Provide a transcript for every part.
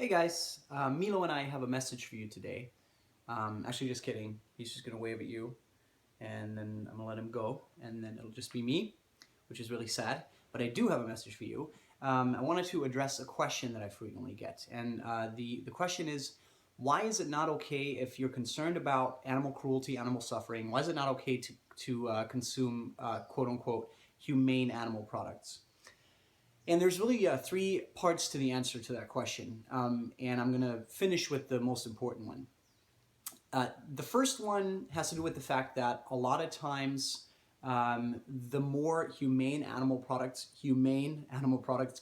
Hey guys, Meelo and I have a message for you today. Actually, just kidding. He's just gonna wave at you, and then I'm gonna let him go, and then it'll just be me, which is really sad. But I do have a message for you. I wanted to address a question that I frequently get, and the question is, why is it not okay if you're concerned about animal cruelty, animal suffering? Why is it not okay to consume quote unquote humane animal products? And there's really three parts to the answer to that question, and I'm going to finish with the most important one. The first one has to do with the fact that a lot of times, the more humane animal products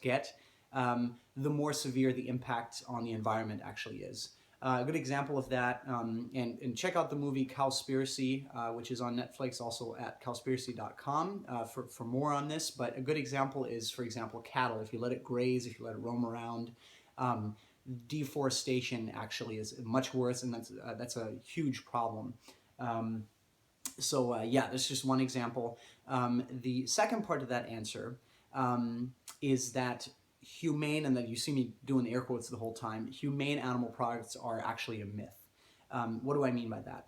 get, the more severe the impact on the environment actually is. A good example of that, and check out the movie Cowspiracy, which is on Netflix, also at cowspiracy.com for more on this. But a good example is, for example, cattle. If you let it graze, if you let it roam around, deforestation actually is much worse, and that's a huge problem. Yeah, that's just one example. The second part of that answer is that humane, and that you see me doing air quotes the whole time, humane animal products are actually a myth. What do I mean by that?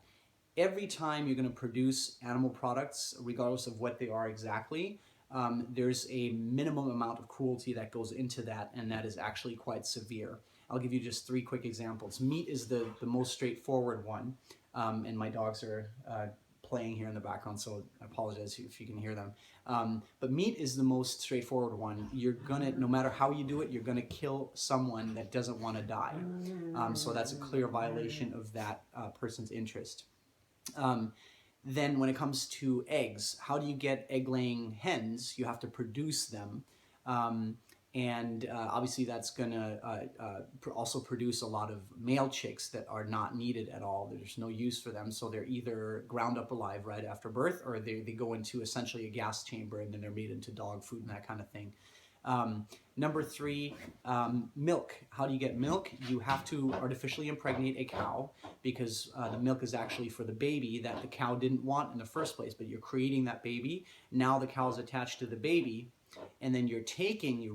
Every time you're going to produce animal products, regardless of what they are exactly, there's a minimum amount of cruelty that goes into that, and that is actually quite severe. I'll give you just three quick examples. Meat is the most straightforward one, and my dogs are playing here in the background, so I apologize if you can hear them. But meat is the most straightforward one. You're gonna, no matter how you do it, you're gonna kill someone that doesn't want to die. So that's a clear violation of that person's interest. Then when it comes to eggs, how do you get egg-laying hens? You have to produce them. Obviously that's going to also produce a lot of male chicks that are not needed at all. There's no use for them, so they're either ground up alive right after birth, or they go into essentially a gas chamber, and then they're made into dog food and that kind of thing. Number three, milk. How do you get milk? You have to artificially impregnate a cow, because the milk is actually for the baby that the cow didn't want in the first place, but you're creating that baby. Now the cow is attached to the baby, and then you're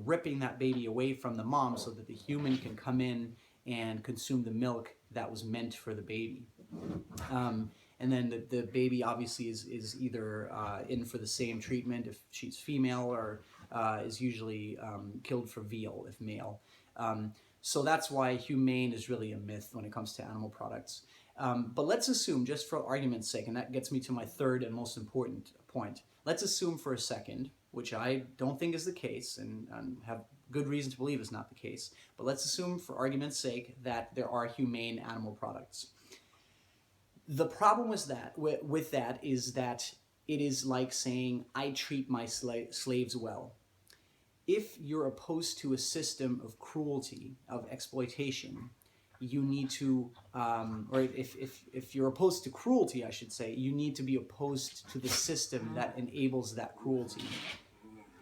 ripping that baby away from the mom so that the human can come in and consume the milk that was meant for the baby. And then the baby obviously is either in for the same treatment if she's female, or is usually killed for veal if male. So that's why humane is really a myth when it comes to animal products. But let's assume, just for argument's sake, and that gets me to my third and most important point, let's assume for a second, which I don't think is the case, and have good reason to believe is not the case, but let's assume for argument's sake that there are humane animal products. The problem with that is that it is like saying, I treat my slaves well. If you're opposed to a system of cruelty, of exploitation, you need to, or if you're opposed to cruelty, I should say, you need to be opposed to the system that enables that cruelty.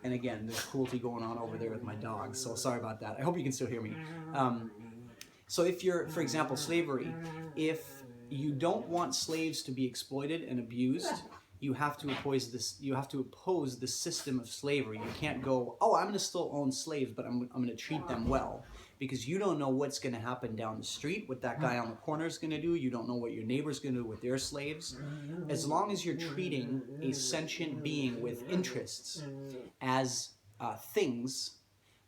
And again, there's cruelty going on over there with my dog, so sorry about that. I hope you can still hear me. So if you're, for example, slavery, if you don't want slaves to be exploited and abused, you have to oppose this. You have to oppose the system of slavery. You can't go, oh, I'm going to still own slaves, but I'm going to treat them well, because you don't know what's going to happen down the street, what that guy on the corner is going to do. You don't know what your neighbor's going to do with their slaves. As long as you're treating a sentient being with interests as things,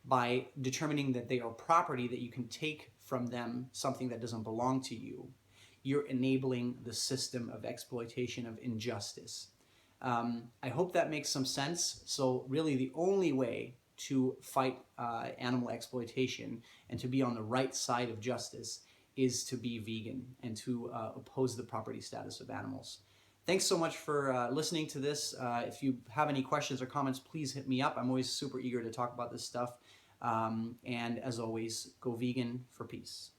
by determining that they are property that you can take from them, something that doesn't belong to you, you're enabling the system of exploitation, of injustice. I hope that makes some sense. So really the only way to fight animal exploitation and to be on the right side of justice is to be vegan and to oppose the property status of animals. Thanks so much for listening to this. If you have any questions or comments, please hit me up. I'm always super eager to talk about this stuff. And as always, go vegan for peace.